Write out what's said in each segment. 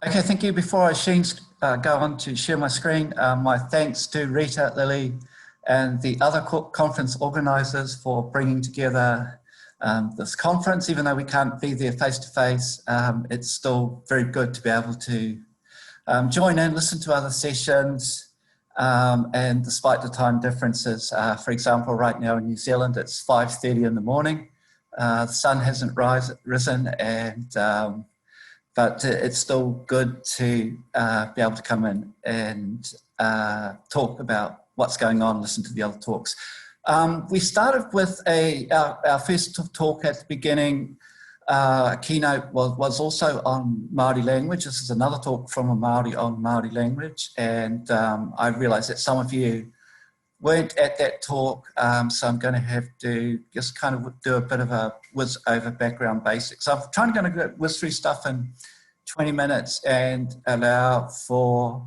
Okay, thank you. Before I go on to share my screen, my thanks to Rita, Lily, and the other conference organisers for bringing together this conference. Even though we can't be there face to face, it's still very good to be able to join in, listen to other sessions, and despite the time differences. For example, right now in New Zealand, it's 5:30 in the morning. The sun hasn't risen, and but it's still good to be able to come in and talk about what's going on, listen to the other talks. We started with our first talk at the beginning. Keynote was also on Māori language. This is another talk from a Māori on Māori language, and I realised that some of you weren't at that talk, so I'm going to have to just kind of do a bit of a whiz over background basics. So I'm trying to whiz through stuff in 20 minutes and allow for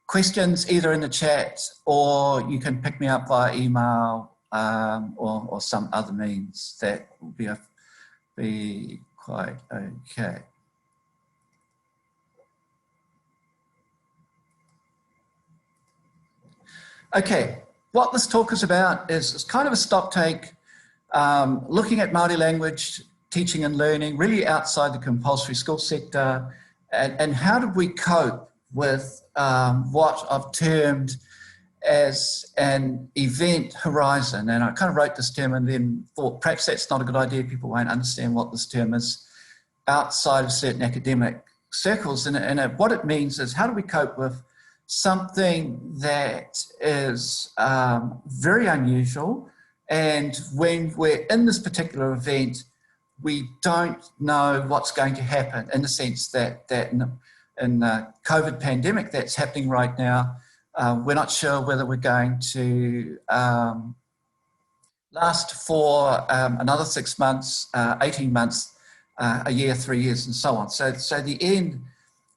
questions either in the chat, or you can pick me up via email or some other means. That will be quite okay. Okay, what this talk is about is kind of a stock take, looking at Māori language, teaching and learning, really outside the compulsory school sector, and how did we cope with what I've termed as an event horizon. And I kind of wrote this term and then thought perhaps that's not a good idea, people won't understand what this term is outside of certain academic circles. And what it means is, how do we cope with something that is very unusual, and when we're in this particular event, we don't know what's going to happen, in the sense that in the COVID pandemic that's happening right now, we're not sure whether we're going to last for another 6 months, 18 months, a year, 3 years, and so on. So the end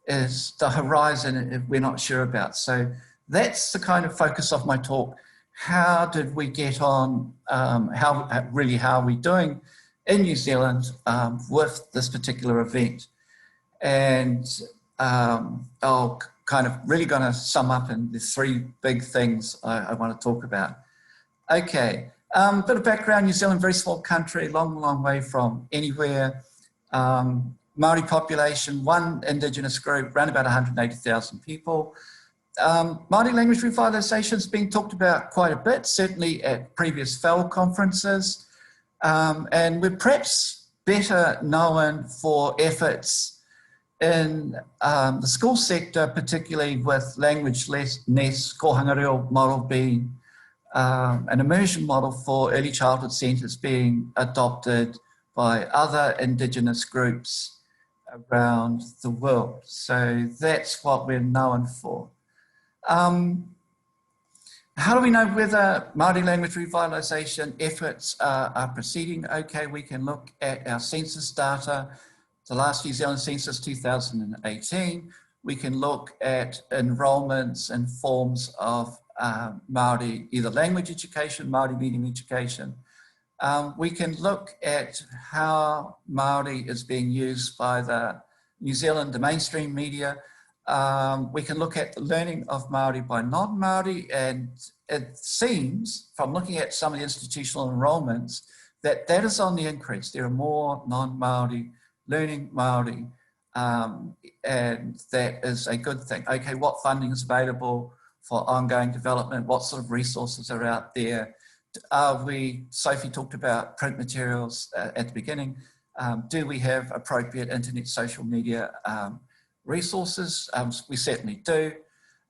is the horizon we're not sure about. So that's the kind of focus of my talk. How did we get on, how are we doing in New Zealand with this particular event? And I'll kind of really going to sum up in the three big things I want to talk about. Okay, bit of background: New Zealand, very small country, long way from anywhere. Māori population, one Indigenous group, around about 180,000 people. Māori language revitalisation has been talked about quite a bit, certainly at previous FEL conferences. And we're perhaps better known for efforts in the school sector, particularly with language nest, kohanga reo model being an immersion model for early childhood centres being adopted by other Indigenous groups around the world. So that's what we're known for. How do we know whether Māori language revitalisation efforts are proceeding? Okay, we can look at our census data, the last New Zealand census 2018. We can look at enrolments and forms of Māori, either language education, Māori medium education. We can look at how Māori is being used by the New Zealand, the mainstream media. We can look at the learning of Māori by non-Māori, and it seems from looking at some of the institutional enrolments that that is on the increase. There are more non-Māori learning Māori, and that is a good thing. Okay, what funding is available for ongoing development? What sort of resources are out there? Sophie talked about print materials at the beginning. Do we have appropriate internet social media resources? We certainly do.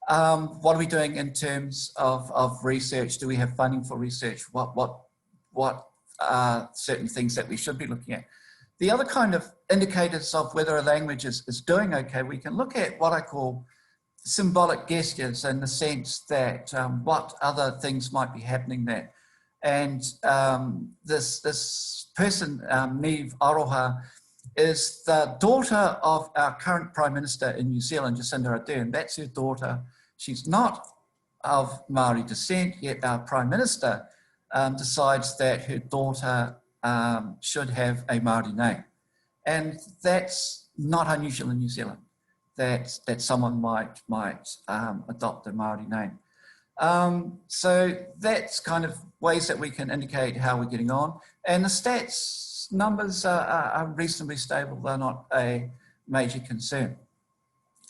What are we doing in terms of research? Do we have funding for research? What are certain things that we should be looking at? The other kind of indicators of whether a language is doing okay, we can look at what I call symbolic gestures, in the sense that what other things might be happening there. And this person, Niamh Aroha, is the daughter of our current Prime Minister in New Zealand, Jacinda Ardern. That's her daughter. She's not of Māori descent, yet our Prime Minister decides that her daughter should have a Māori name. And that's not unusual in New Zealand. that someone might adopt a Māori name. So that's kind of ways that we can indicate how we're getting on. And the stats numbers are reasonably stable. They're not a major concern.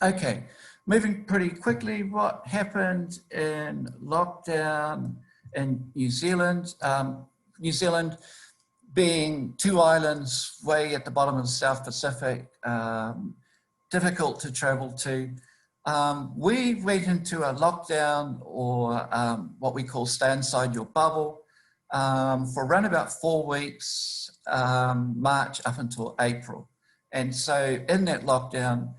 Okay, moving pretty quickly, what happened in lockdown in New Zealand? New Zealand being two islands way at the bottom of the South Pacific, difficult to travel to. We went into a lockdown, or what we call stay inside your bubble, for around about 4 weeks, March up until April. And so in that lockdown,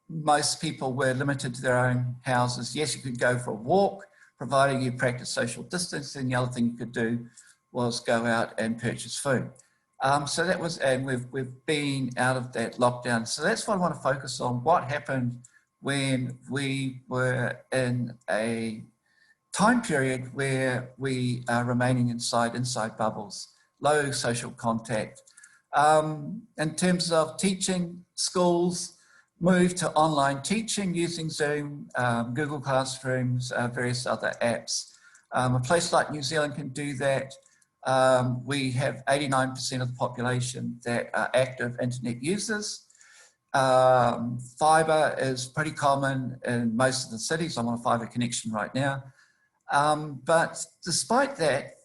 most people were limited to their own houses. Yes, you could go for a walk, providing you practice social distancing. The other thing you could do was go out and purchase food. So that was, and we've been out of that lockdown. So that's what I want to focus on, what happened when we were in a time period where we are remaining inside bubbles, low social contact. In terms of teaching, schools moved to online teaching using Zoom, Google Classrooms, various other apps. A place like New Zealand can do that. We have 89% of the population that are active internet users. Fibre is pretty common in most of the cities. I'm on a fibre connection right now. But despite that,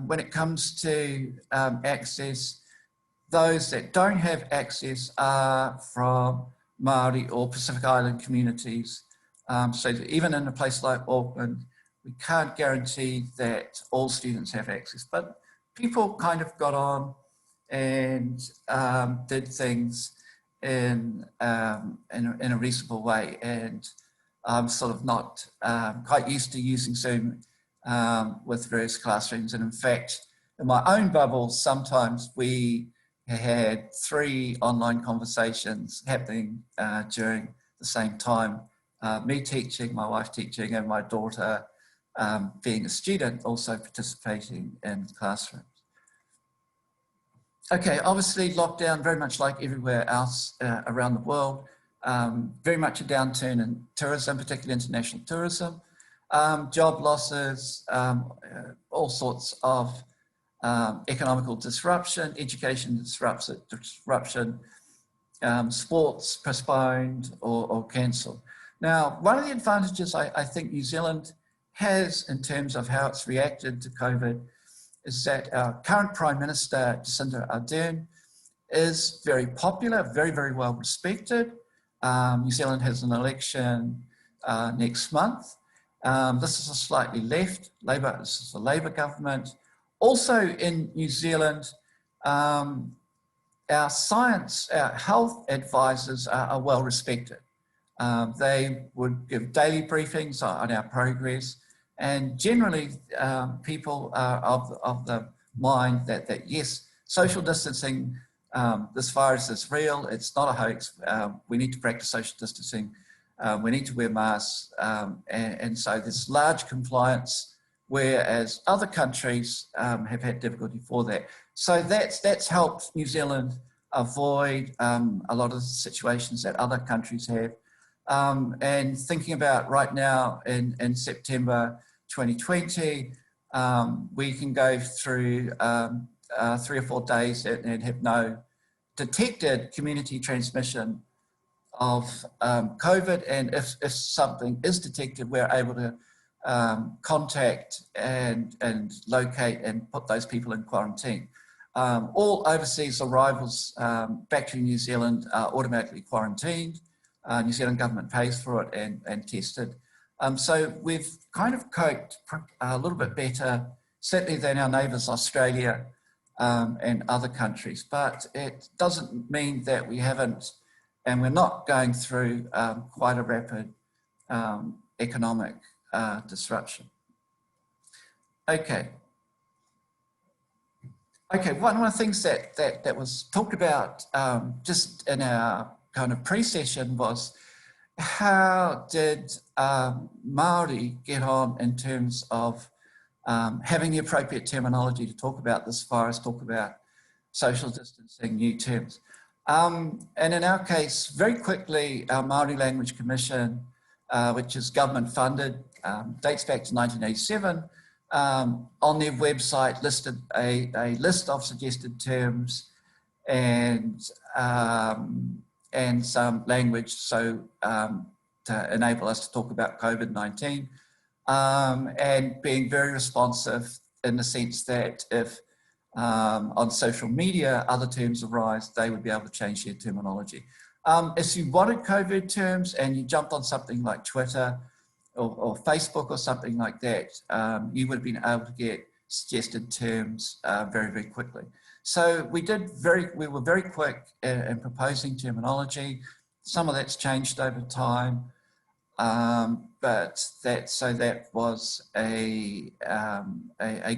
when it comes to access, those that don't have access are from Māori or Pacific Island communities. So that even in a place like Auckland, we can't guarantee that all students have access, but people kind of got on and did things in a reasonable way. And I'm sort of not quite used to using Zoom with various classrooms. And in fact, in my own bubble, sometimes we had 3 online conversations happening during the same time. Me teaching, my wife teaching, and my daughter being a student also participating in classrooms. Okay, obviously lockdown, very much like everywhere else around the world, very much a downturn in tourism, particularly international tourism, job losses, all sorts of economical disruption, education disruption, sports postponed or cancelled. Now, one of the advantages I think New Zealand has in terms of how it's reacted to COVID is that our current Prime Minister, Jacinda Ardern, is very popular, very, very well respected. New Zealand has an election next month. This is a slightly left, this is a Labour government. Also in New Zealand, our health advisors are well respected. They would give daily briefings on our progress, and generally people are of the mind that yes, social distancing, this virus is real, it's not a hoax, we need to practice social distancing, we need to wear masks, and so there's large compliance, whereas other countries have had difficulty for that. So that's helped New Zealand avoid a lot of the situations that other countries have. And thinking about right now in September 2020, we can go through 3 or 4 days and have no detected community transmission of COVID. And if something is detected, we're able to contact and locate and put those people in quarantine. All overseas arrivals back to New Zealand are automatically quarantined. New Zealand government pays for it and tested. So we've kind of coped a little bit better, certainly than our neighbours Australia and other countries, but it doesn't mean that we haven't, and we're not going through quite a rapid economic disruption. Okay, one of the things that was talked about just in our kind of pre-session was how did Māori get on in terms of having the appropriate terminology to talk about this virus, talk about social distancing, new terms. And in our case, very quickly, our Māori Language Commission, which is government funded, dates back to 1987, on their website listed a list of suggested terms and some language to enable us to talk about COVID-19, and being very responsive in the sense that if on social media other terms arise, they would be able to change their terminology. If you wanted COVID terms and you jumped on something like Twitter or Facebook or something like that, you would have been able to get suggested terms very, very quickly. So we were very quick in proposing terminology. Some of that's changed over time, but that was a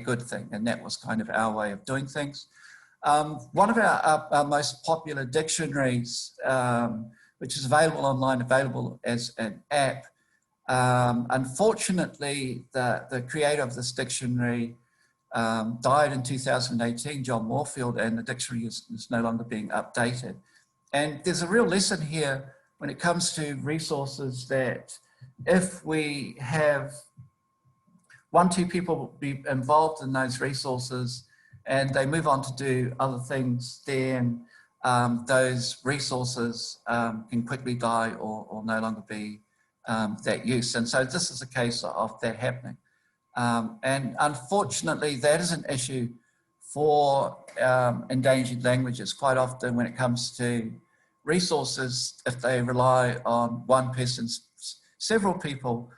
good thing, and that was kind of our way of doing things. One of our most popular dictionaries, which is available online, available as an app. Unfortunately, the creator of this dictionary died in 2018, John Moorfield, and the dictionary is no longer being updated. And there's a real lesson here when it comes to resources, that if we have 1-2 people be involved in those resources and they move on to do other things, then those resources can quickly die or no longer be that use. And so this is a case of that happening. And unfortunately, that is an issue for endangered languages. Quite often when it comes to resources, if they rely on one person's several people,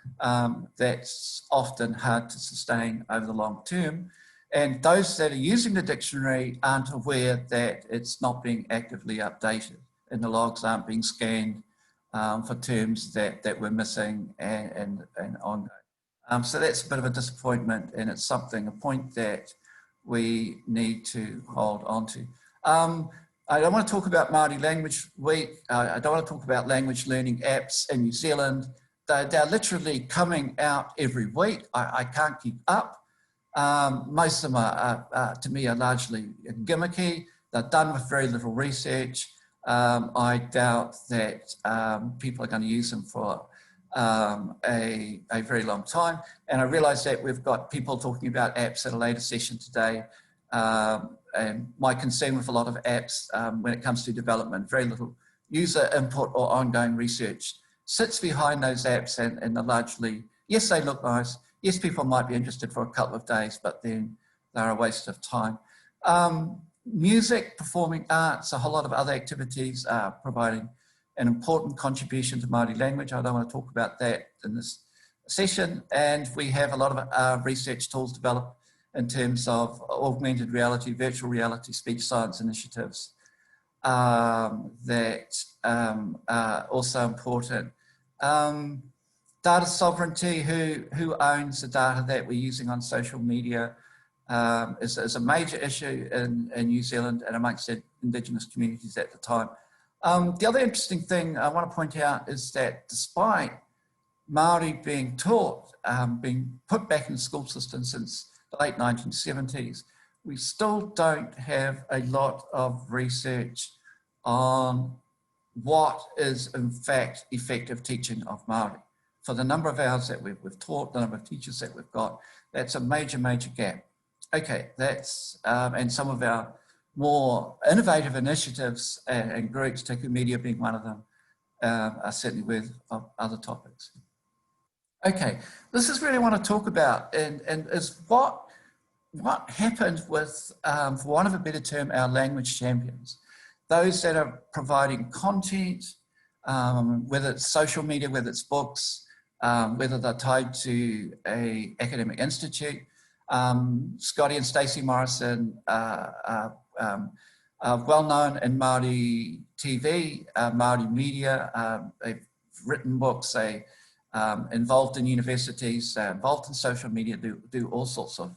that's often hard to sustain over the long term. And those that are using the dictionary aren't aware that it's not being actively updated and the logs aren't being scanned for terms that we're missing and ongoing. So that's a bit of a disappointment, and it's a point that we need to hold on to. I don't want to talk about Māori Language Week. I don't want to talk about language learning apps in New Zealand. They're literally coming out every week. I can't keep up. Most of them are to me, are largely gimmicky. They're done with very little research. I doubt that people are going to use them for a very long time. And I realize that we've got people talking about apps at a later session today. And my concern with a lot of apps when it comes to development, very little user input or ongoing research sits behind those apps, and they're largely, yes, they look nice. Yes, people might be interested for a couple of days, but then they're a waste of time. Music, performing arts, a whole lot of other activities are providing an important contribution to Māori language. I don't want to talk about that in this session. And we have a lot of research tools developed in terms of augmented reality, virtual reality, speech science initiatives that are also important. Data sovereignty, who owns the data that we're using on social media is a major issue in New Zealand and amongst the Indigenous communities at the time. The other interesting thing I want to point out is that despite Māori being taught, being put back in the school system since the late 1970s, we still don't have a lot of research on what is in fact effective teaching of Māori. For the number of hours that we've taught, the number of teachers that we've got, that's a major, major gap. Okay, that's, and some of our more innovative initiatives and groups, Taku Media being one of them, are certainly worth of other topics. Okay, this is really what I want to talk about, and is what happened with, for want of a better term, our language champions. Those that are providing content, whether it's social media, whether it's books, whether they're tied to an academic institute. Scotty and Stacey Morrison are well known in Māori TV, Māori media. They've written books, they involved in universities, involved in social media, do all sorts of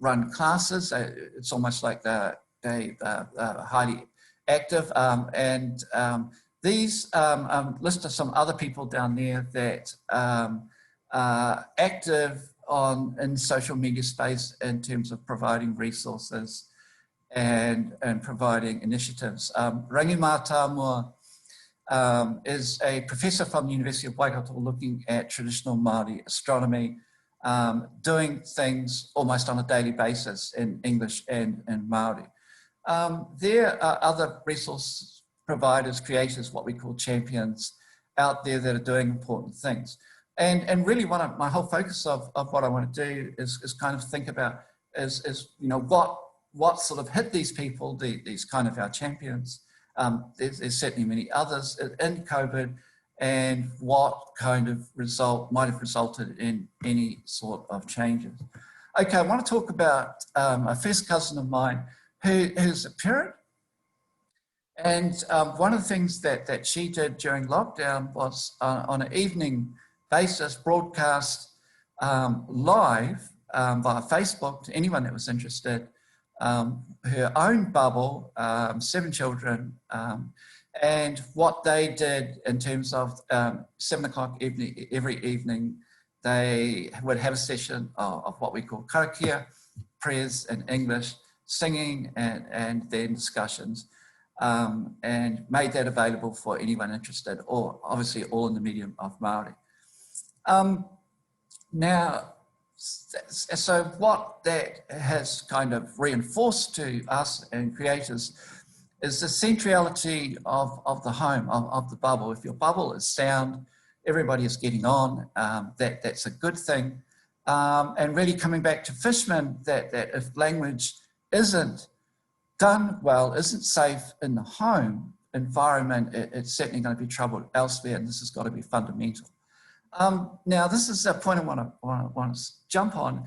run classes. It's almost like they're highly active. These list of some other people down there that are active in social media space in terms of providing resources and providing initiatives. Rangimā Tāmua is a professor from the University of Waikato looking at traditional Māori astronomy, doing things almost on a daily basis in English and Māori. There are other resource providers, creators, what we call champions out there that are doing important things. And really my whole focus of what I want to do is kind of think about is you know, what sort of hit these people, these kind of our champions. There's certainly many others in COVID, and what kind of result might have resulted in any sort of changes. Okay, I want to talk about a first cousin of mine who's a parent. And one of the things that she did during lockdown was on an evening basis broadcast live via Facebook to anyone that was interested, her own bubble, 7 children, and what they did in terms of 7 o'clock every evening, they would have a session of what we call karakia, prayers in English, singing and then discussions, and made that available for anyone interested, or obviously all in the medium of Māori. Now, so what that has kind of reinforced to us and creators is the centrality of the home, of the bubble. If your bubble is sound, everybody is getting on, that's a good thing. And really coming back to Fishman, that if language isn't done well, isn't safe in the home environment, it's certainly going to be trouble elsewhere, and this has got to be fundamental. Now, this is a point I want to jump on,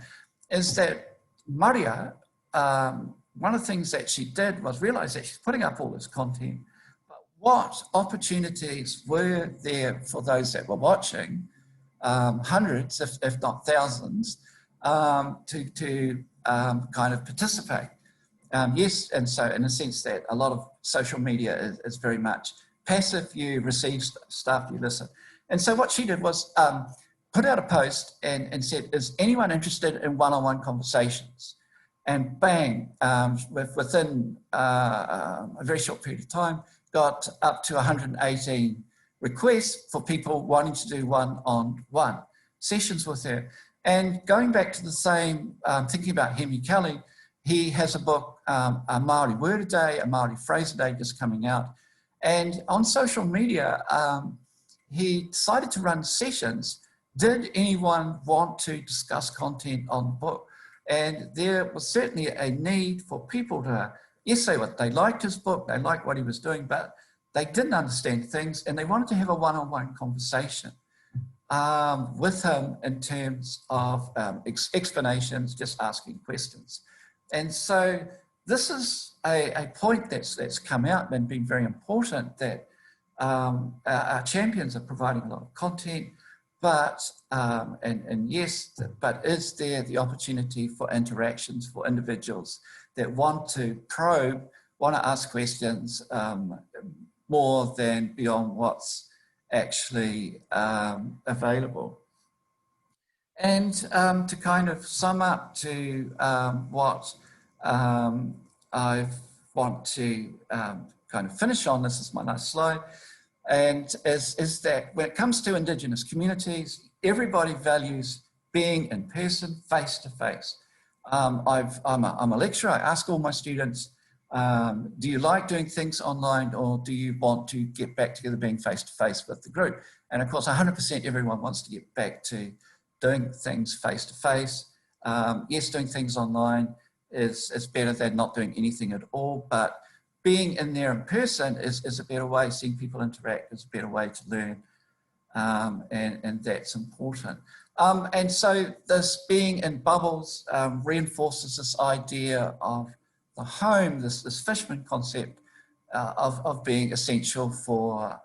is that Maria, one of the things that she did was realize that she's putting up all this content, but what opportunities were there for those that were watching, hundreds, if not thousands, to kind of participate. Yes, and so in a sense that a lot of social media is very much passive. You receive stuff, you listen. And so what she did was put out a post and said, is anyone interested in one-on-one conversations? And bang, within a very short period of time, got up to 118 requests for people wanting to do one-on-one sessions with her. And going back to the same, thinking about Hemi Kelly, he has a book, a Māori word a day, a Māori phrase a day, just coming out. And on social media, he decided to run sessions. Did anyone want to discuss content on the book? And there was certainly a need for people to, yes, they liked his book, they liked what he was doing, but they didn't understand things and they wanted to have a one-on-one conversation with him in terms of explanations, just asking questions. And so this is a point that's come out and been very important, that our champions are providing a lot of content, but, and yes, but is there the opportunity for interactions for individuals that want to probe, want to ask questions more than beyond what's actually available? And to kind of sum up to what I want to kind of finish on, this is my last slide, and is that when it comes to Indigenous communities, everybody values being in person, face to face. I'm a lecturer. I ask all my students, do you like doing things online, or do you want to get back together being face to face with the group? And of course, 100% everyone wants to get back to doing things face to face. Yes, doing things online is better than not doing anything at all, but being in there in person is a better way. Seeing people interact is a better way to learn, and that's important. And so this being in bubbles reinforces this idea of the home, this Fishman concept of being essential for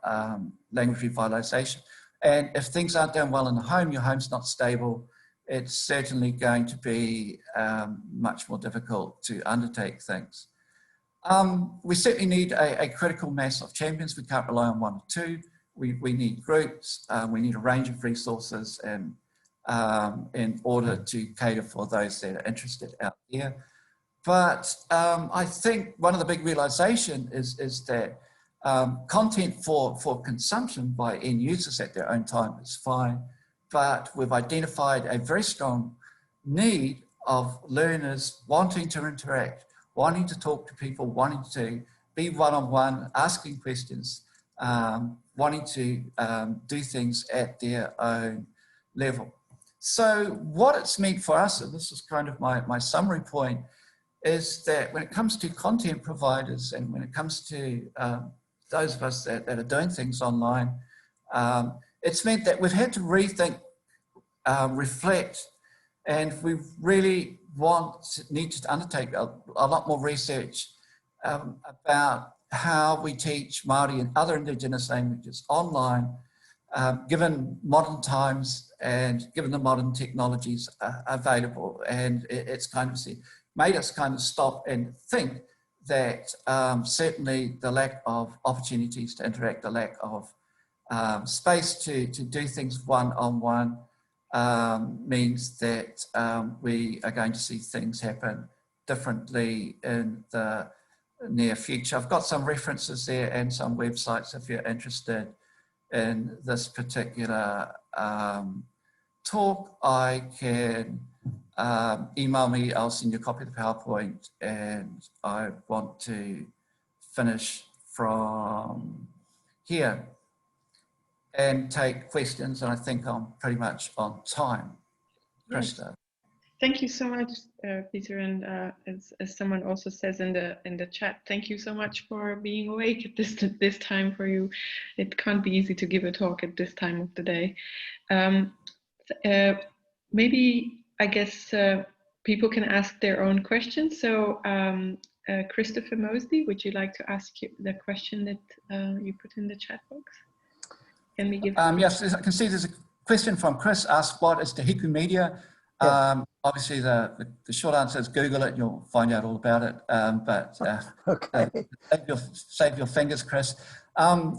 language revitalisation. And if things aren't done well in the home, your home's not stable, it's certainly going to be much more difficult to undertake things. We certainly need a critical mass of champions. We can't rely on one or two. We need groups. We need a range of resources and in order to cater for those that are interested out there. But I think one of the big realization is that content for consumption by end users at their own time is fine, but we've identified a very strong need of learners wanting to interact, wanting to talk to people, wanting to be one-on-one, asking questions, wanting to do things at their own level. So what it's meant for us, and this is kind of my summary point, is that when it comes to content providers and when it comes to those of us that are doing things online, it's meant that we've had to rethink, reflect, and we really need to undertake a lot more research about how we teach Māori and other Indigenous languages online, given modern times and given the modern technologies available. And it's kind of made us kind of stop and think that certainly the lack of opportunities to interact, the lack of space to do things one-on-one means that we are going to see things happen differently in the near future. I've got some references there and some websites if you're interested in this particular talk. I can email me, I'll send you a copy of the PowerPoint, and I want to finish from here and take questions, and I think I'm pretty much on time. Kriszta. Thank you so much, Peter, and as someone also says in the chat, thank you so much for being awake at this time for you. It can't be easy to give a talk at this time of the day. Maybe, I guess, people can ask their own questions. So Christopher Mosley, would you like to ask the question that you put in the chat box? Can we give? Yes, I can see there's a question from Chris, asked what is Te Hiku Media? Yeah. Obviously the short answer is Google it, you'll find out all about it. Okay. Save your fingers, Chris.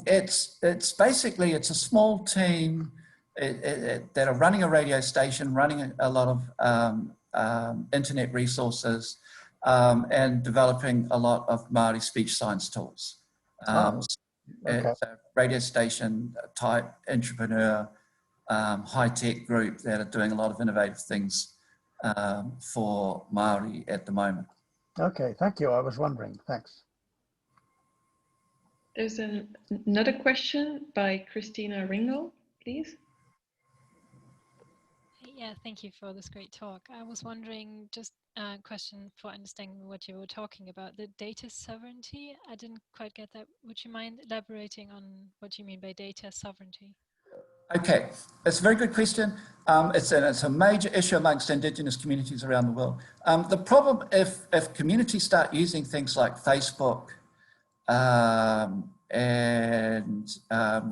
It's basically, it's a small team that are running a radio station, running a lot of internet resources, and developing a lot of Māori speech science tools. Okay. It's a radio station type entrepreneur, high-tech group that are doing a lot of innovative things for Māori at the moment. Okay, thank you. I was wondering. Thanks. There's another question by Christina Ringel, please. Yeah, thank you for this great talk. I was wondering, just a question for understanding what you were talking about, the data sovereignty. I didn't quite get that. Would you mind elaborating on what you mean by data sovereignty? Okay, it's a very good question. It's a major issue amongst Indigenous communities around the world. The problem, if communities start using things like Facebook and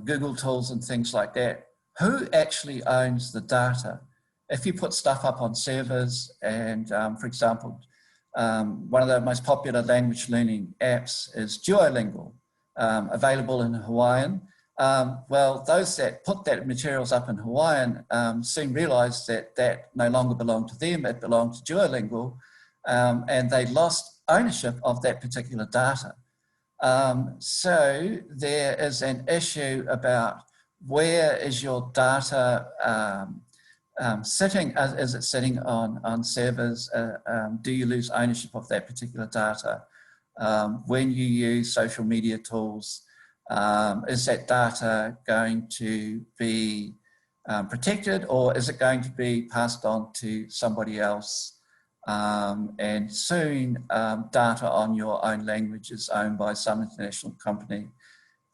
Google tools and things like that, who actually owns the data? If you put stuff up on servers and, for example, one of the most popular language learning apps is Duolingual, available in Hawaiian. Well, those that put that materials up in Hawaiian soon realized that no longer belonged to them, it belonged to Duolingual, and they lost ownership of that particular data. So there is an issue about where is your data sitting? Is it sitting on servers? Do you lose ownership of that particular data? When you use social media tools, is that data going to be protected, or is it going to be passed on to somebody else? And soon data on your own language is owned by some international company,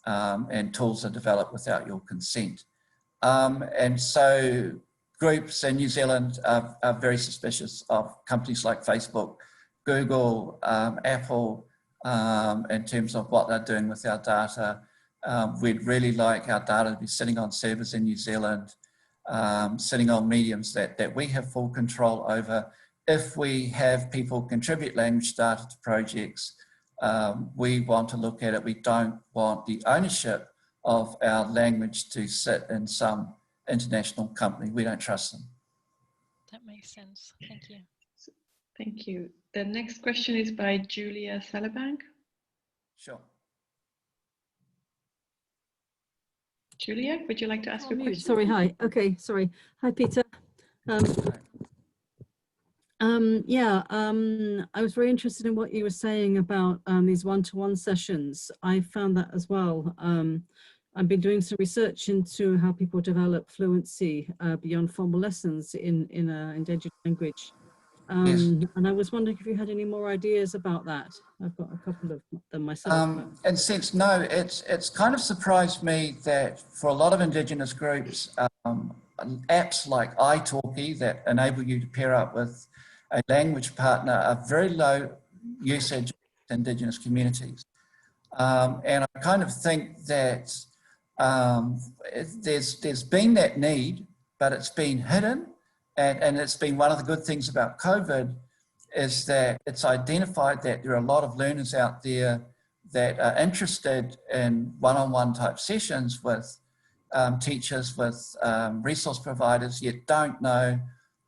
and tools are developed without your consent. And so groups in New Zealand are very suspicious of companies like Facebook, Google, Apple, in terms of what they're doing with our data. We'd really like our data to be sitting on servers in New Zealand, sitting on mediums that we have full control over. If we have people contribute language data to projects, we want to look at it. We don't want the ownership of our language to sit in some international company. We don't trust them. That makes sense. Thank you. Thank you. The next question is by Julia Salabank. Sure. Julia, would you like to ask your question? Sorry, hi. Okay, sorry. Hi, Peter. I was very interested in what you were saying about these one-to-one sessions. I found that as well. I've been doing some research into how people develop fluency beyond formal lessons in an endangered language. Yes. And I was wondering if you had any more ideas about that. I've got a couple of them myself. In a sense, no, it's kind of surprised me that for a lot of Indigenous groups, apps like italki that enable you to pair up with a language partner are very low usage in Indigenous communities. And I kind of think that there's been that need, but it's been hidden. And it's been one of the good things about COVID is that it's identified that there are a lot of learners out there that are interested in one-on-one type sessions with teachers, with resource providers, yet don't know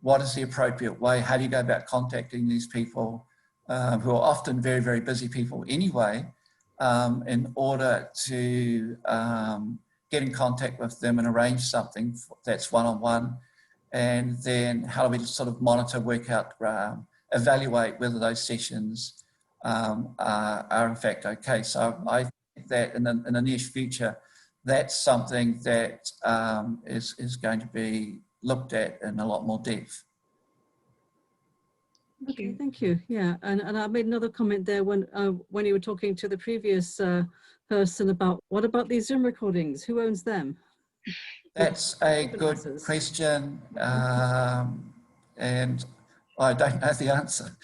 what is the appropriate way, how do you go about contacting these people who are often very, very busy people anyway, in order to get in contact with them and arrange something that's one-on-one. And then how do we sort of monitor, work out, evaluate whether those sessions are in fact okay. So I think that in the near future, that's something that is going to be looked at in a lot more depth. Okay, thank you. Yeah, and I made another comment there when you were talking to the previous person about what about these Zoom recordings? Who owns them? That's a good question, and I don't know the answer.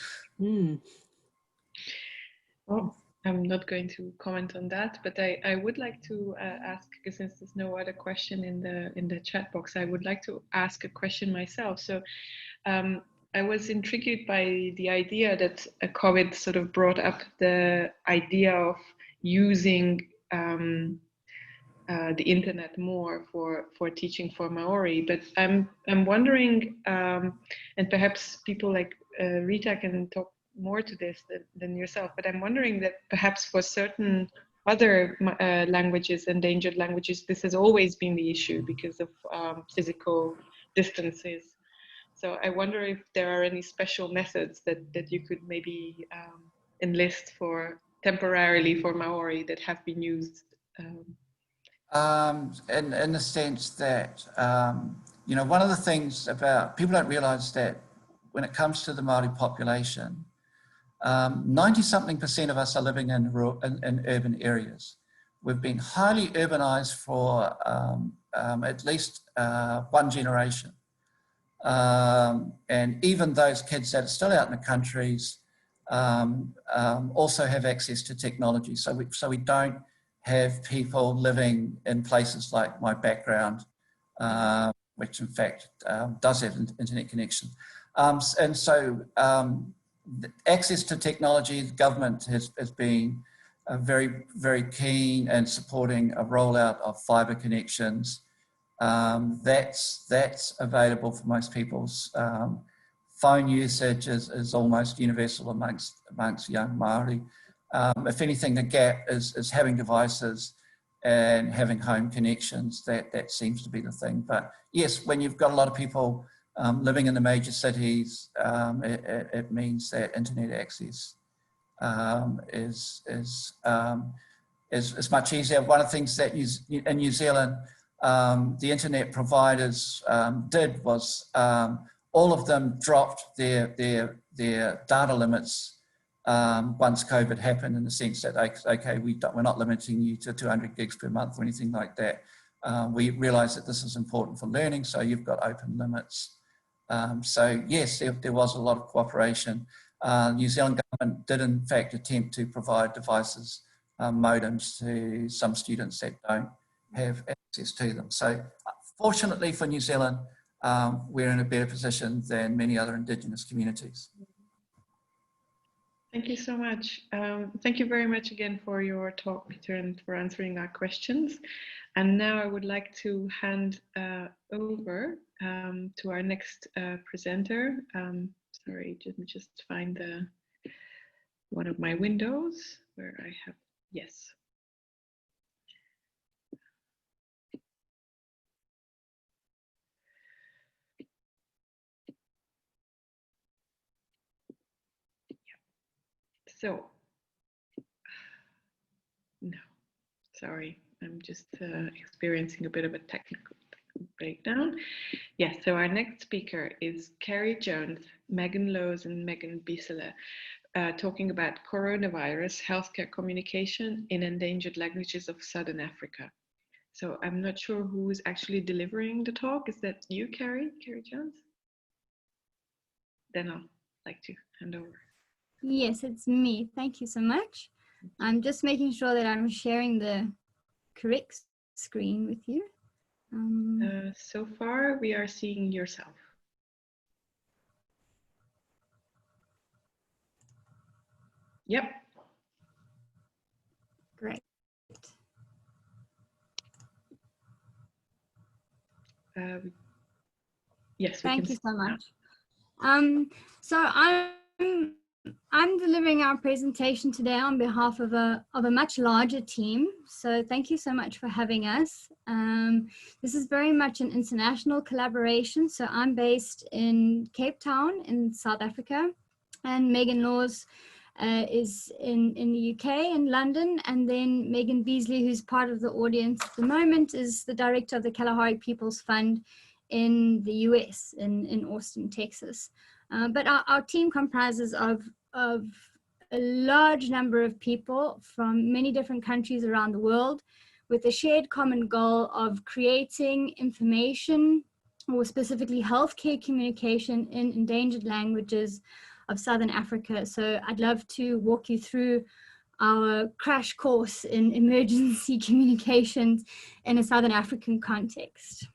Well, I'm not going to comment on that, but I would like to ask, because since there's no other question in the chat box, I would like to ask a question myself. So I was intrigued by the idea that COVID sort of brought up the idea of using the internet more for teaching for Maori, but I'm wondering, and perhaps people like Rita can talk more to this than yourself, but I'm wondering that perhaps for certain other languages, endangered languages, this has always been the issue because of physical distances. So I wonder if there are any special methods that you could maybe enlist for temporarily for Maori that have been used. In the sense that, you know, one of the things about, people don't realise that when it comes to the Māori population, 90-something% of us are living in urban areas. We've been highly urbanised for at least one generation. And even those kids that are still out in the countries also have access to technology. So we don't have people living in places like my background, which in fact does have an internet connection. And so access to technology, the government has been very, very keen and supporting a rollout of fibre connections. That's available for most people's phone usage is almost universal amongst young Māori. If anything, the gap is having devices and having home connections. That seems to be the thing. But yes, when you've got a lot of people living in the major cities, it means that internet access is much easier. One of the things that in New Zealand, the internet providers did was all of them dropped their data limits once COVID happened, in the sense that, okay, we're not limiting you to 200 gigs per month or anything like that. We realised that this is important for learning, so you've got open limits. So yes, there was a lot of cooperation. New Zealand government did in fact attempt to provide devices, modems to some students that don't have access to them. So fortunately for New Zealand, we're in a better position than many other Indigenous communities. Thank you so much. Thank you very much again for your talk, Peter, and for answering our questions. And now I would like to hand over to our next presenter. Sorry, let me just find one of my windows where I have, yes. So, no, sorry, I'm just experiencing a bit of a technical breakdown. Yes, so our next speaker is Kerry Jones, Megan Lowes and Megan Biesele, talking about coronavirus healthcare communication in endangered languages of Southern Africa. So I'm not sure who is actually delivering the talk. Is that you, Kerry Jones? Then I'll like to hand over. Yes, it's me. Thank you so much. I'm just making sure that I'm sharing the correct screen with you. So far, we are seeing yourself. Yep. Great. Yes, thank you so much. So I'm delivering our presentation today on behalf of a much larger team. So thank you so much for having us. This is very much an international collaboration. So I'm based in Cape Town in South Africa, and Megan Lowes is in the UK, in London, and then Megan Biesele, who's part of the audience at the moment, is the director of the Kalahari People's Fund in the US, in Austin, Texas. But our team comprises of a large number of people from many different countries around the world, with a shared common goal of creating information, or specifically healthcare communication, in endangered languages of Southern Africa. So I'd love to walk you through our crash course in emergency communications in a Southern African context.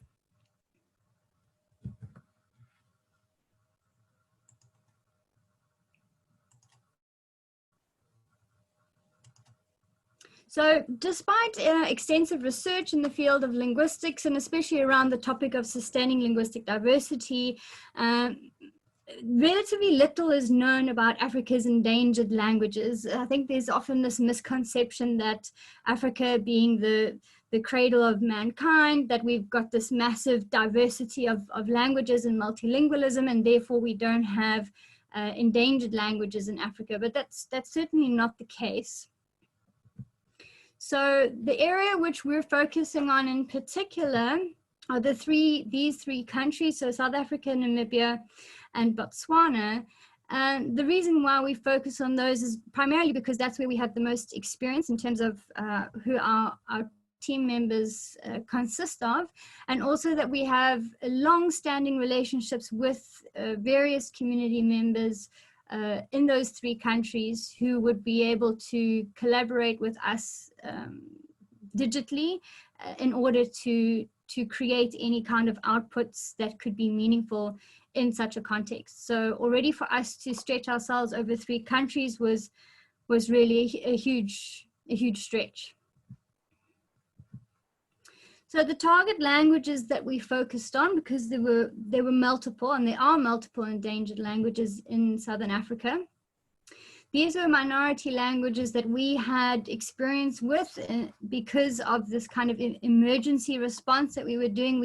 So despite extensive research in the field of linguistics, and especially around the topic of sustaining linguistic diversity, relatively little is known about Africa's endangered languages. I think there's often this misconception that Africa, being the cradle of mankind, that we've got this massive diversity of languages and multilingualism, and therefore we don't have endangered languages in Africa. But that's certainly not the case. So the area which we're focusing on in particular are these three countries, so South Africa, Namibia, and Botswana. And the reason why we focus on those is primarily because that's where we have the most experience in terms of who our team members consist of, and also that we have long-standing relationships with various community members in those three countries who would be able to collaborate with us digitally in order to create any kind of outputs that could be meaningful in such a context. So already for us to stretch ourselves over three countries was really a huge stretch. So the target languages that we focused on, because there were multiple, and there are multiple endangered languages in Southern Africa. These were minority languages that we had experience with because of this kind of emergency response that we were doing.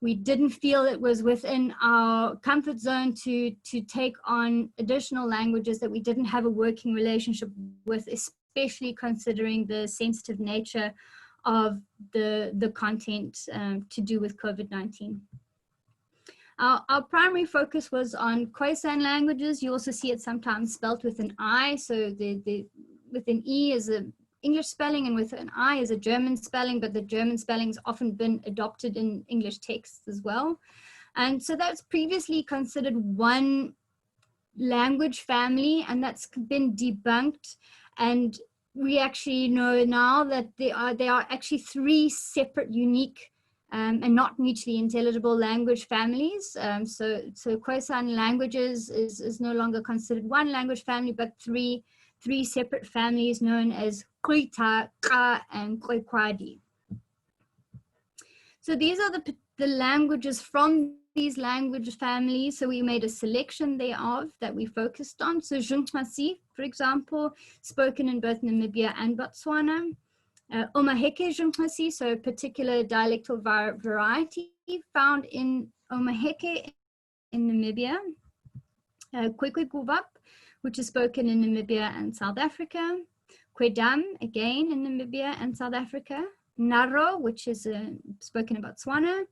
We didn't feel it was within our comfort zone to take on additional languages that we didn't have a working relationship with, especially considering the sensitive nature of the content to do with COVID-19. Our primary focus was on Khoisan languages. You also see it sometimes spelt with an I, so with an E is an English spelling and with an I is a German spelling, but the German spelling has often been adopted in English texts as well. And so that's previously considered one language family, and that's been debunked. And we actually know now that there are actually three separate, unique, and not mutually intelligible language families. So Khoisan languages is no longer considered one language family, but three separate families known as Khoita, Ka, and Khoikwadi. So these are the languages from these language families. So we made a selection thereof that we focused on. So Zhungmasi, for example, spoken in both Namibia and Botswana. Omaheke Zhungmasi, so a particular dialectal variety found in Omaheke in Namibia. Kwekwe, which is spoken in Namibia and South Africa. Kwedam, again in Namibia and South Africa. Naro, which is spoken in Botswana.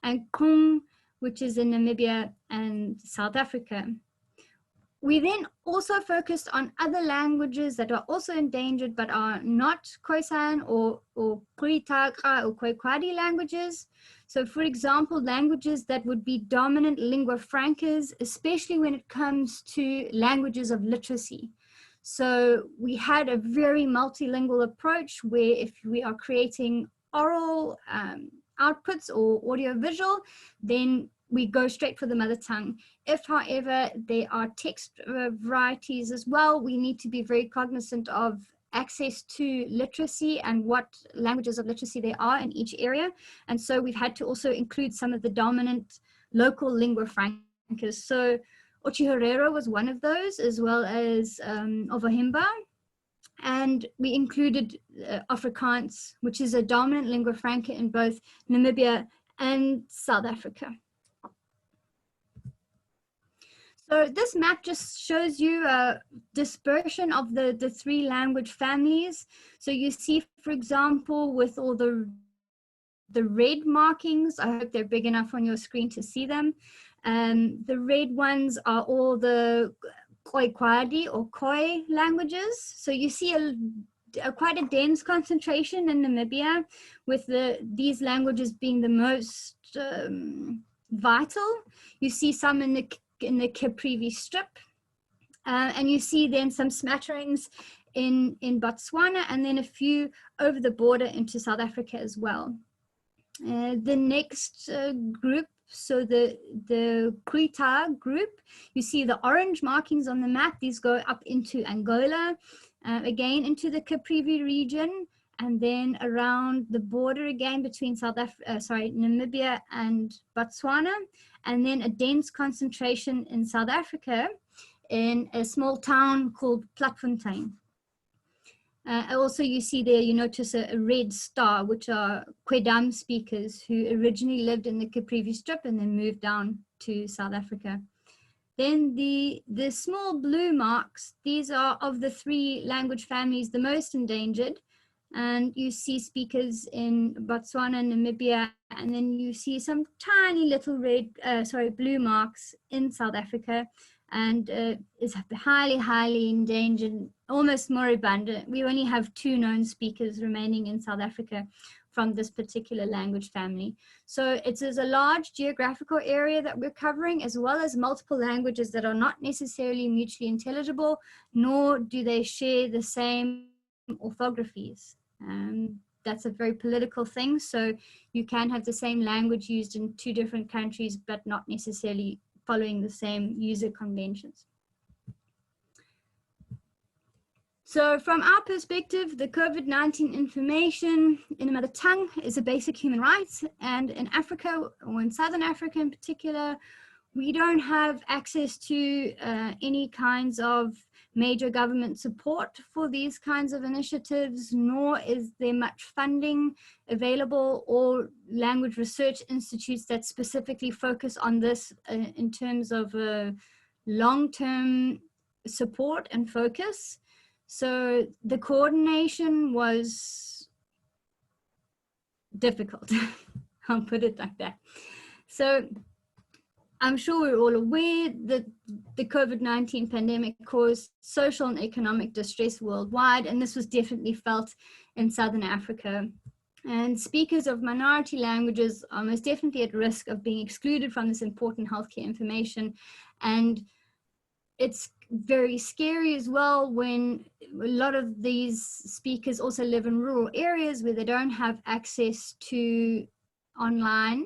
And Kung, which is in Namibia and South Africa. We then also focused on other languages that are also endangered but are not Khoisan or Kuritaka or Khoikwadi languages. So for example, languages that would be dominant lingua francas, especially when it comes to languages of literacy. So we had a very multilingual approach where if we are creating oral outputs or audiovisual, then we go straight for the mother tongue. If, however, there are text varieties as well, we need to be very cognizant of access to literacy and what languages of literacy there are in each area. And so we've had to also include some of the dominant local lingua francas. So Ochiherero was one of those, as well as Ovohemba. And we included Afrikaans, which is a dominant lingua franca in both Namibia and South Africa. So this map just shows you a dispersion of the three language families. So you see, for example, with all the red markings, I hope they're big enough on your screen to see them. The red ones are all the Khoikwadi or Khoi languages. So you see quite a dense concentration in Namibia, with these languages being the most vital. You see some in the Caprivi strip, and you see then some smatterings in Botswana, and then a few over the border into South Africa as well. The next group, so the Kuita group, you see the orange markings on the map. These go up into Angola, again into the Caprivi region, and then around the border again between Namibia and Botswana, and then a dense concentration in South Africa in a small town called Platfontein. Also, you see there, you notice a red star, which are Kwedam speakers who originally lived in the Caprivi strip and then moved down to South Africa. Then the small blue marks, these are of the three language families the most endangered. And you see speakers in Botswana, Namibia, and then you see some tiny little blue marks in South Africa, and is highly endangered, almost moribund. We only have 2 known speakers remaining in South Africa from this particular language family. So it is a large geographical area that we're covering, as well as multiple languages that are not necessarily mutually intelligible, nor do they share the same orthographies. That's a very political thing. So you can have the same language used in 2 different countries, but not necessarily following the same user conventions. So from our perspective, the COVID-19 information in a mother tongue is a basic human right. And in Africa, or in Southern Africa in particular, we don't have access to any kinds of major government support for these kinds of initiatives, nor is there much funding available or language research institutes that specifically focus on this in terms of long-term support and focus. So the coordination was difficult, I'll put it like that. So I'm sure we're all aware that the COVID-19 pandemic caused social and economic distress worldwide, and this was definitely felt in Southern Africa. And speakers of minority languages are most definitely at risk of being excluded from this important healthcare information. And it's very scary as well when a lot of these speakers also live in rural areas where they don't have access to online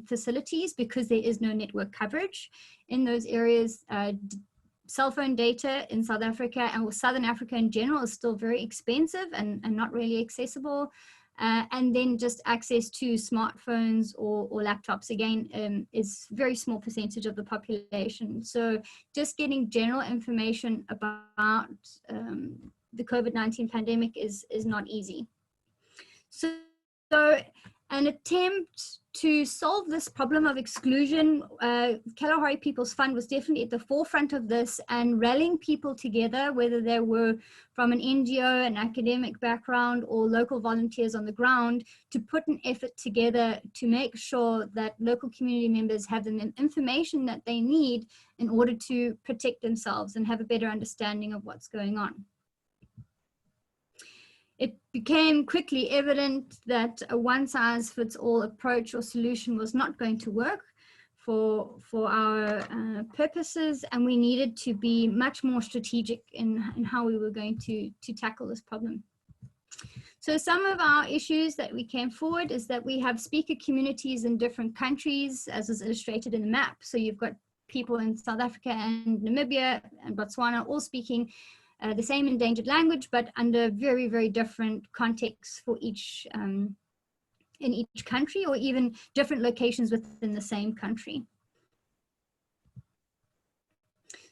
facilities because there is no network coverage in those areas. Cell phone data in South Africa and Southern Africa in general is still very expensive and not really accessible. and then just access to smartphones or laptops, again, is a very small percentage of the population. So just getting general information about the COVID-19 pandemic is not easy. So an attempt to solve this problem of exclusion, Kalahari People's Fund was definitely at the forefront of this, and rallying people together, whether they were from an NGO, an academic background, or local volunteers on the ground, to put an effort together to make sure that local community members have the information that they need in order to protect themselves and have a better understanding of what's going on. It became quickly evident that a one-size-fits-all approach or solution was not going to work for our purposes, and we needed to be much more strategic in how we were going to tackle this problem. So some of our issues that we came forward is that we have speaker communities in different countries, as is illustrated in the map. So you've got people in South Africa and Namibia and Botswana all speaking the same endangered language, but under very, very different contexts for each, in each country, or even different locations within the same country.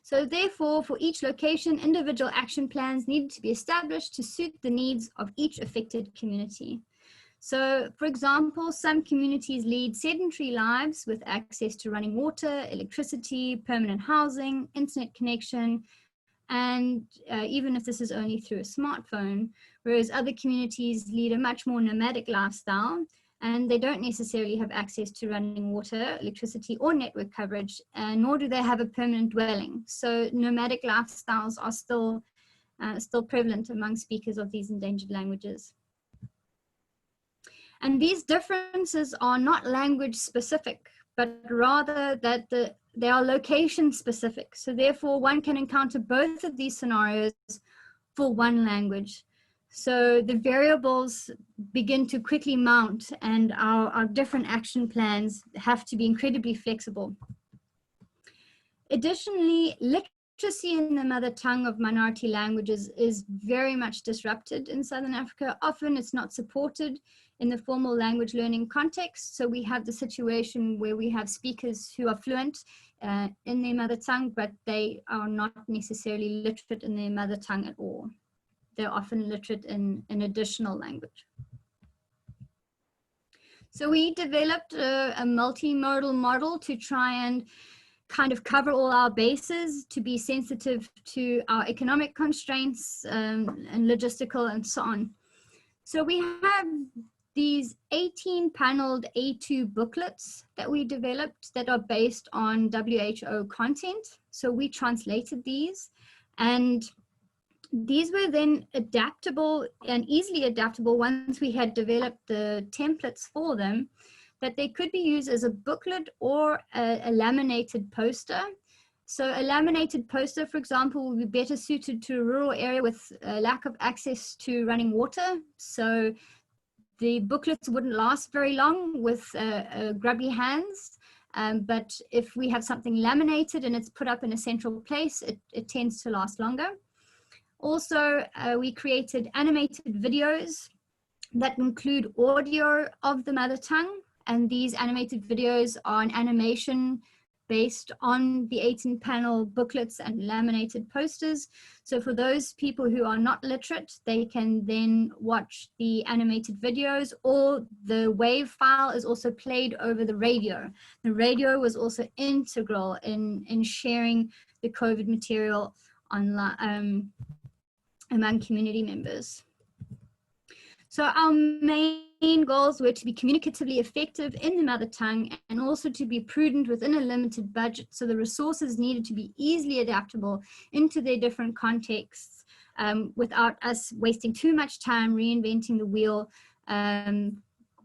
So therefore, for each location, individual action plans needed to be established to suit the needs of each affected community. So, for example, some communities lead sedentary lives with access to running water, electricity, permanent housing, internet connection, and even if this is only through a smartphone, whereas other communities lead a much more nomadic lifestyle, and they don't necessarily have access to running water, electricity, or network coverage, nor do they have a permanent dwelling. So nomadic lifestyles are still prevalent among speakers of these endangered languages. And these differences are not language specific, but rather that they are location specific. So therefore one can encounter both of these scenarios for one language. So the variables begin to quickly mount, and our different action plans have to be incredibly flexible. Additionally, literacy in the mother tongue of minority languages is very much disrupted in Southern Africa. Often it's not supported in the formal language learning context. So we have the situation where we have speakers who are fluent in their mother tongue, but they are not necessarily literate in their mother tongue at all. They're often literate in an additional language. So we developed a multimodal model to try and kind of cover all our bases, to be sensitive to our economic constraints and logistical and so on. So we have these 18 paneled A2 booklets that we developed that are based on WHO content. So we translated these, and these were then adaptable and easily adaptable once we had developed the templates for them, that they could be used as a booklet or a laminated poster. So a laminated poster, for example, would be better suited to a rural area with a lack of access to running water. So the booklets wouldn't last very long with grubby hands. But if we have something laminated and it's put up in a central place, it tends to last longer. Also, we created animated videos that include audio of the mother tongue, and these animated videos are an animation based on the 18 panel booklets and laminated posters. So for those people who are not literate, they can then watch the animated videos, or the WAV file is also played over the radio. The radio was also integral in sharing the COVID material online among community members. So our main goals were to be communicatively effective in the mother tongue, and also to be prudent within a limited budget. So the resources needed to be easily adaptable into their different contexts without us wasting too much time reinventing the wheel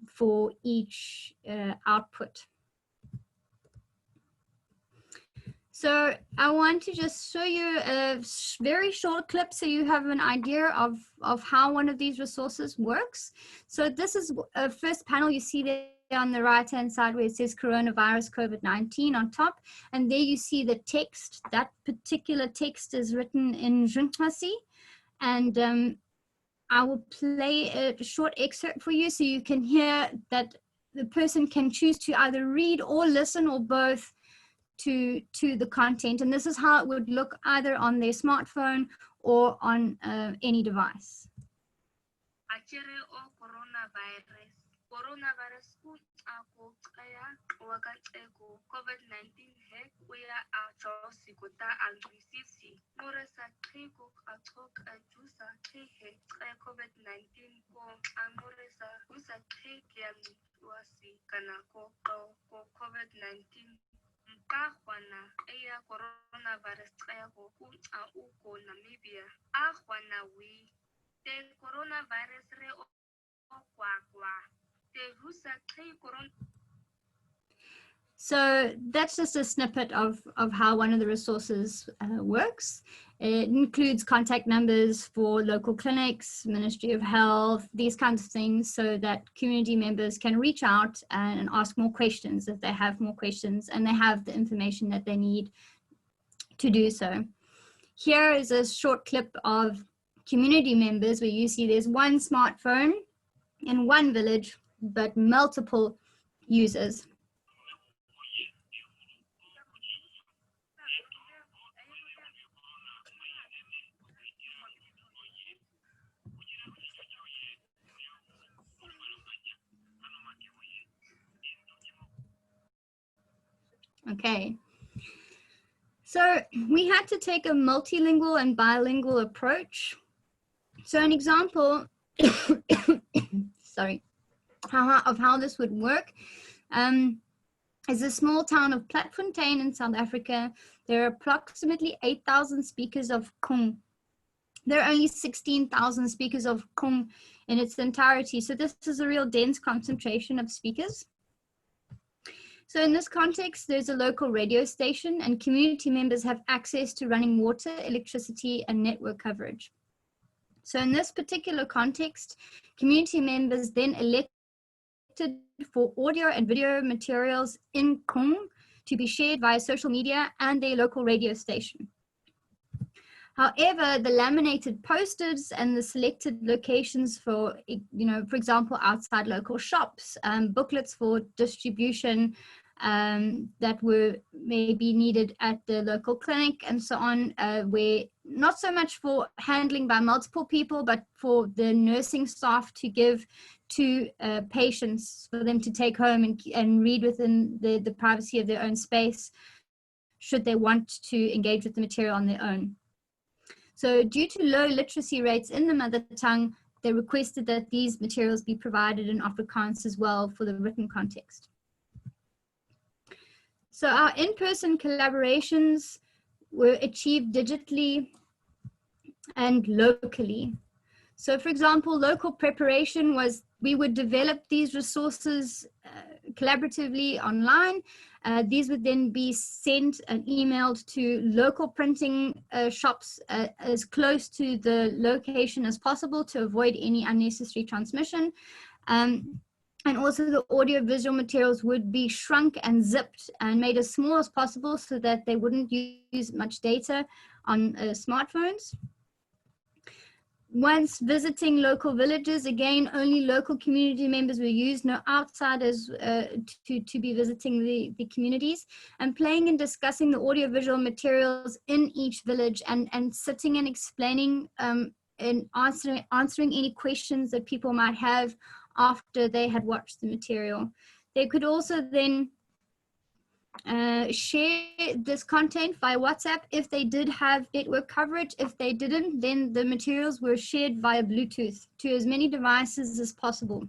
for each output. So I want to just show you a very short clip so you have an idea of how one of these resources works. So this is a first panel you see there on the right hand side where it says coronavirus COVID-19 on top, and there you see the text. That particular text is written in Junkwasi, and I will play a short excerpt for you so you can hear that the person can choose to either read or listen or both to the content. And this is how it would look either on their smartphone or on any device. Coronavirus ako kaya wakatego COVID-19 hek kuya Oshikoto angrisisi moresa trigo atok ajusa trihe COVID-19 ko amoresa usa trikian wasi kana ko COVID-19 mkahwana eya coronavirus kaya ko uko Namibia ahwana wi te coronavirus re okwa. So that's just a snippet of how one of the resources works. It includes contact numbers for local clinics, Ministry of Health, these kinds of things, so that community members can reach out and ask more questions if they have more questions and they have the information that they need to do so. Here is a short clip of community members where you see there's one smartphone in one village, but multiple users. Okay, so we had to take a multilingual and bilingual approach. So an example sorry, of how this would work is a small town of Platfontein in South Africa. There are approximately 8,000 speakers of Kung. There are only 16,000 speakers of Kung in its entirety. So this is a real dense concentration of speakers. So in this context, there's a local radio station and community members have access to running water, electricity, and network coverage. So in this particular context, community members then elected for audio and video materials in Kung to be shared via social media and their local radio station. However, the laminated posters and the selected locations for, for example, outside local shops, booklets for distribution that were maybe needed at the local clinic and so on, where not so much for handling by multiple people, but for the nursing staff to give to patients for them to take home and read within the privacy of their own space, should they want to engage with the material on their own. So due to low literacy rates in the mother tongue, they requested that these materials be provided in Afrikaans as well for the written context. So our in-person collaborations were achieved digitally and locally. So for example, local preparation was we would develop these resources collaboratively online. These would then be sent and emailed to local printing shops as close to the location as possible to avoid any unnecessary transmission. And also the audio-visual materials would be shrunk and zipped and made as small as possible so that they wouldn't use much data on smartphones. Once visiting local villages, again, only local community members were used, no outsiders to be visiting the communities, and playing and discussing the audiovisual materials in each village and sitting and explaining and answering any questions that people might have after they had watched the material. They could also then share this content via WhatsApp if they did have network coverage. If they didn't, then the materials were shared via Bluetooth to as many devices as possible.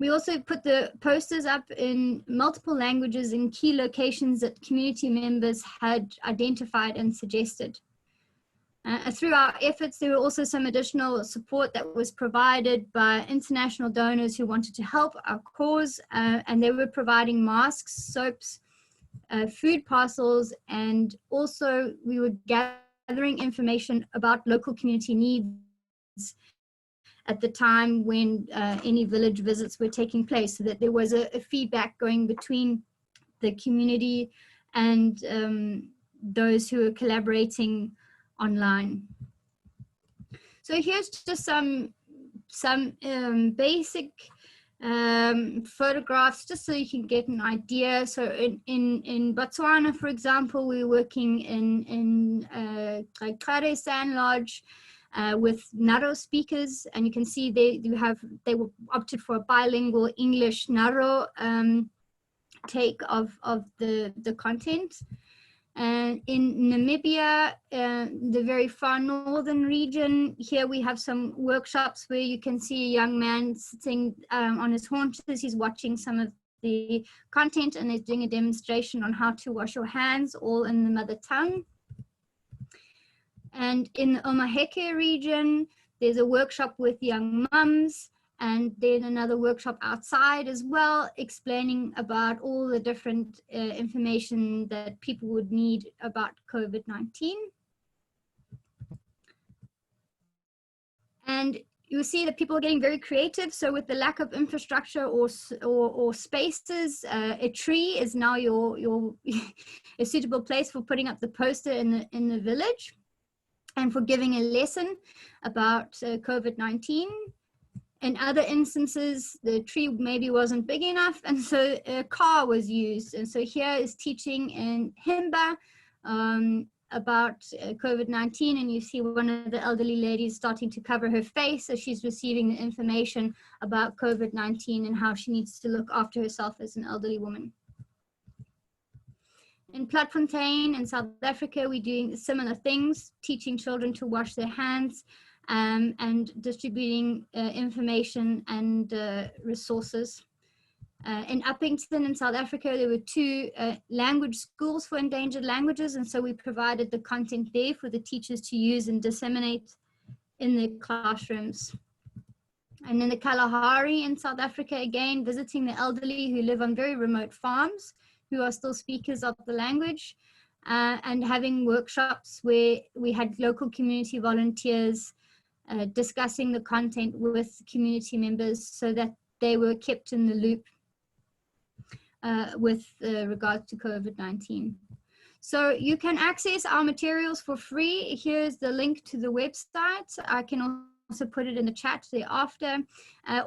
We also put the posters up in multiple languages in key locations that community members had identified and suggested. Through our efforts, there were also some additional support that was provided by international donors who wanted to help our cause, and they were providing masks, soaps, food parcels, and also we were gathering information about local community needs at the time when any village visits were taking place, so that there was a feedback going between the community and those who were collaborating online. So here's just some basic photographs, just so you can get an idea. So in Botswana, for example, we're working in Kalahari Sand Lodge with Naro speakers, and you can see they were opted for a bilingual English Naro take of the content. And in Namibia, the very far northern region, here we have some workshops where you can see a young man sitting on his haunches. He's watching some of the content and is doing a demonstration on how to wash your hands, all in the mother tongue. And in the Omaheke region, there's a workshop with young mums, and then another workshop outside as well, explaining about all the different information that people would need about COVID-19. And you'll see that people are getting very creative. So with the lack of infrastructure or spaces, a tree is now a suitable place for putting up the poster in the village, and for giving a lesson about COVID-19. In other instances, the tree maybe wasn't big enough, and so a car was used. And so here is teaching in Himba about COVID-19, and you see one of the elderly ladies starting to cover her face as she's receiving the information about COVID-19 and how she needs to look after herself as an elderly woman. In Platfontein in South Africa, we're doing similar things, teaching children to wash their hands, and distributing information and resources. In Uppington in South Africa, there were 2 language schools for endangered languages, and so we provided the content there for the teachers to use and disseminate in their classrooms. And in the Kalahari in South Africa, again, visiting the elderly who live on very remote farms, who are still speakers of the language, and having workshops where we had local community volunteers discussing the content with community members so that they were kept in the loop with regard to COVID-19. So you can access our materials for free. Here's the link to the website. I can also put it in the chat thereafter.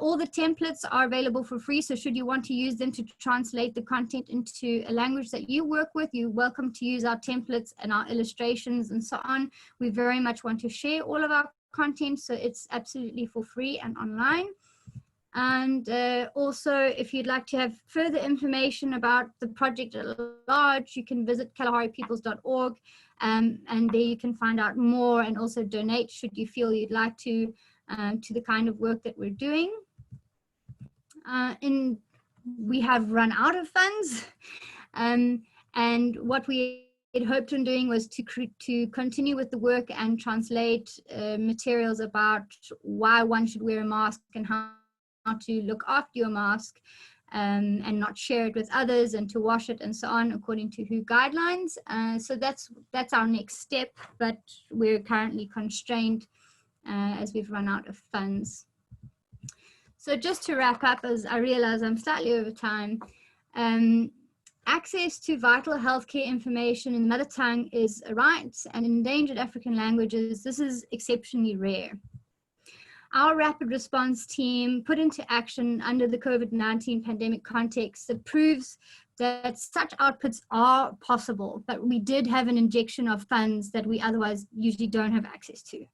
All the templates are available for free, so should you want to use them to translate the content into a language that you work with, you're welcome to use our templates and our illustrations and so on. We very much want to share all of our content, so it's absolutely for free and online. And also, if you'd like to have further information about the project at large, you can visit kalaharipeoples.org, and there you can find out more and also donate should you feel you'd like to the kind of work that we're doing. We have run out of funds, and what we had hoped on doing was to continue with the work and translate materials about why one should wear a mask and how to look after your mask, and not share it with others, and to wash it and so on according to WHO guidelines. So that's our next step, but we're currently constrained as we've run out of funds. So just to wrap up, as I realize I'm slightly over time, access to vital healthcare information in the mother tongue is a right, and in endangered African languages, this is exceptionally rare. Our rapid response team put into action under the COVID-19 pandemic context that proves that such outputs are possible, but we did have an injection of funds that we otherwise usually don't have access to.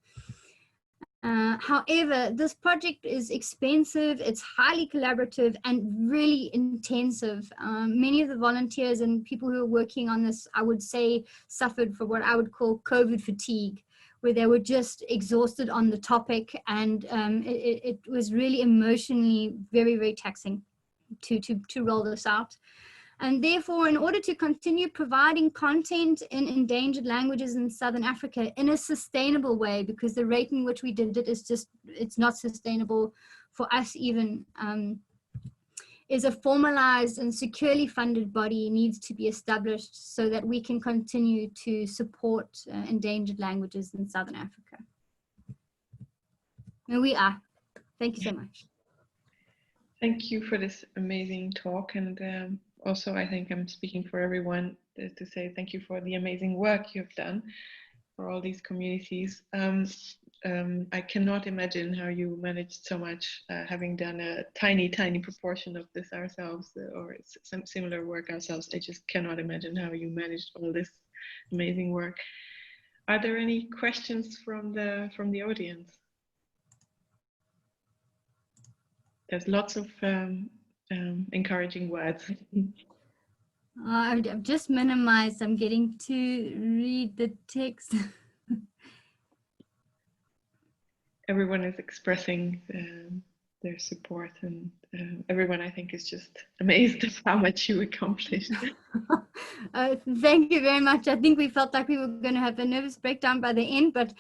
However, this project is expensive, it's highly collaborative and really intensive. Many of the volunteers and people who are working on this, I would say, suffered from what I would call COVID fatigue, where they were just exhausted on the topic, and it was really emotionally very, very taxing to roll this out. And therefore, in order to continue providing content in endangered languages in Southern Africa in a sustainable way, because the rate in which we did it is just, it's not sustainable for us even, is a formalized and securely funded body needs to be established so that we can continue to support endangered languages in Southern Africa. And we are. Thank you so much. Thank you for this amazing talk, and also I think I'm speaking for everyone to say thank you for the amazing work you've done for all these communities. I cannot imagine how you managed so much, having done a tiny proportion of this ourselves, or some similar work ourselves. I just cannot imagine how you managed all this amazing work. Are there any questions from the audience? There's lots of encouraging words. I've just minimized. I'm getting to read the text. Everyone is expressing their support, and everyone, I think, is just amazed at how much you accomplished. Thank you very much. I think we felt like we were going to have a nervous breakdown by the end, but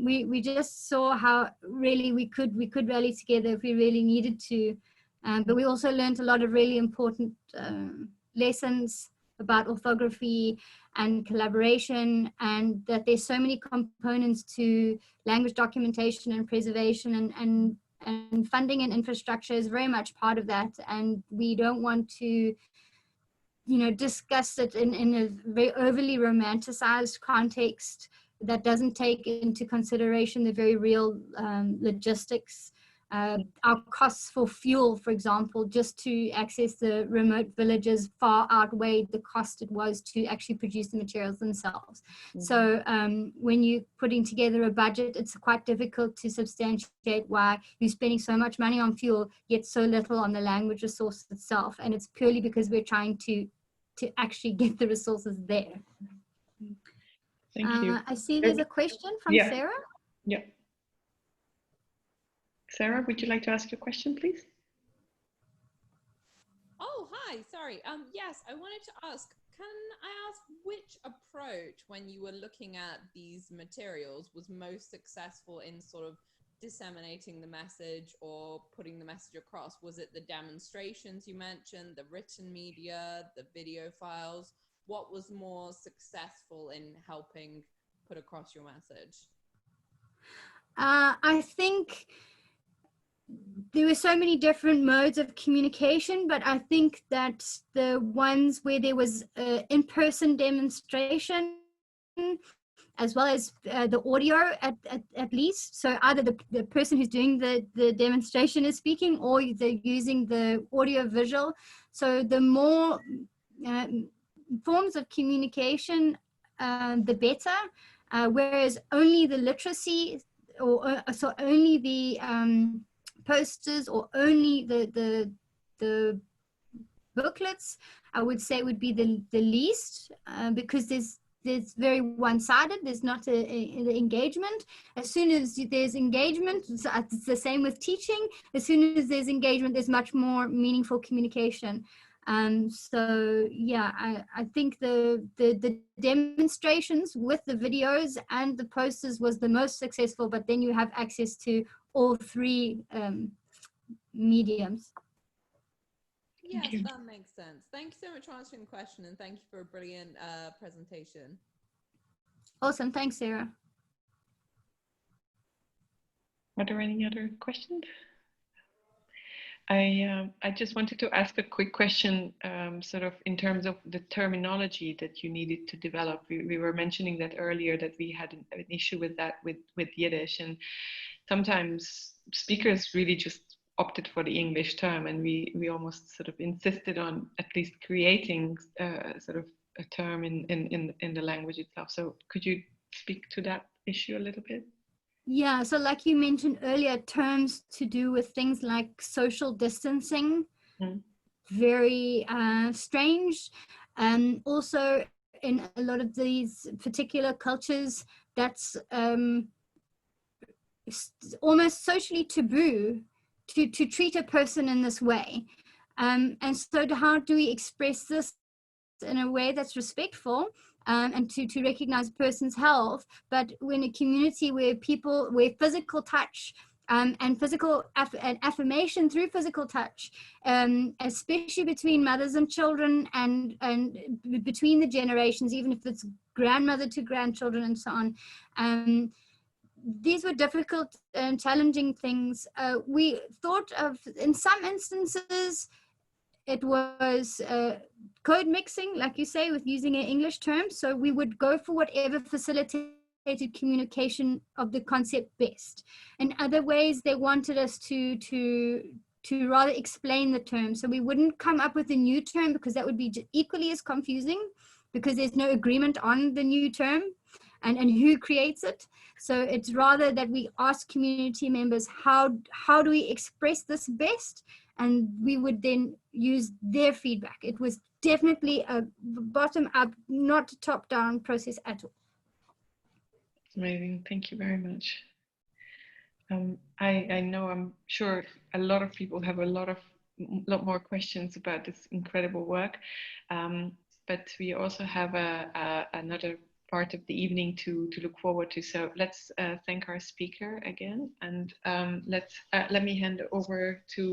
we just saw how really we could rally together if we really needed to. But we also learned a lot of really important lessons about orthography and collaboration, and that there's so many components to language documentation and preservation, and funding and infrastructure is very much part of that. And we don't want to, discuss it in a very overly romanticized context that doesn't take into consideration the very real logistics. Our costs for fuel, for example, just to access the remote villages far outweighed the cost it was to actually produce the materials themselves. Mm-hmm. So when you're putting together a budget, it's quite difficult to substantiate why you're spending so much money on fuel, yet so little on the language resource itself. And it's purely because we're trying to actually get the resources there. Thank you. I see there's a question from Sarah. Yeah. Sarah, would you like to ask your question, please? Oh, hi, sorry. Yes, I wanted to ask, can I ask which approach, when you were looking at these materials, was most successful in sort of disseminating the message or putting the message across? Was it the demonstrations you mentioned, the written media, the video files? What was more successful in helping put across your message? I think there were so many different modes of communication, but I think that the ones where there was in-person demonstration, as well as the audio at least. So either the person who's doing the demonstration is speaking, or they're using the audio visual. So the more forms of communication, the better. Whereas only the literacy, or so only the posters, or only the booklets, I would say would be the least, because there's very one-sided. There's not the engagement. As soon as there's engagement, it's the same with teaching. As soon as there's engagement, there's much more meaningful communication. So yeah, I think the demonstrations with the videos and the posters was the most successful, but then you have access to all three mediums. Yes, that makes sense. Thank you so much for answering the question, and thank you for a brilliant presentation. Awesome, thanks, Sarah. Are there any other questions? I just wanted to ask a quick question, sort of in terms of the terminology that you needed to develop. We were mentioning that earlier, that we had an issue with that with Yiddish, and sometimes speakers really just opted for the English term, and we almost sort of insisted on at least creating sort of a term in the language itself. So could you speak to that issue a little bit? Yeah, so like you mentioned earlier, terms to do with things like social distancing, very strange. Also, in a lot of these particular cultures, that's almost socially taboo to treat a person in this way. And so how do we express this in a way that's respectful, and to recognize a person's health, but when a community where physical touch and physical affirmation through physical touch, especially between mothers and children, and between the generations, even if it's grandmother to grandchildren and so on. These were difficult and challenging things. We thought of, in some instances, it was code mixing, like you say, with using an English term. So we would go for whatever facilitated communication of the concept best. In other ways, they wanted us to rather explain the term. So we wouldn't come up with a new term because that would be equally as confusing because there's no agreement on the new term and who creates it. So it's rather that we ask community members, how do we express this best? And we would then use their feedback. It was definitely a bottom up, not a top down process at all. Amazing, thank you very much. I know, I'm sure a lot of people have a lot more questions about this incredible work, but we also have another part of the evening to look forward to. So let's thank our speaker again, and let me hand over to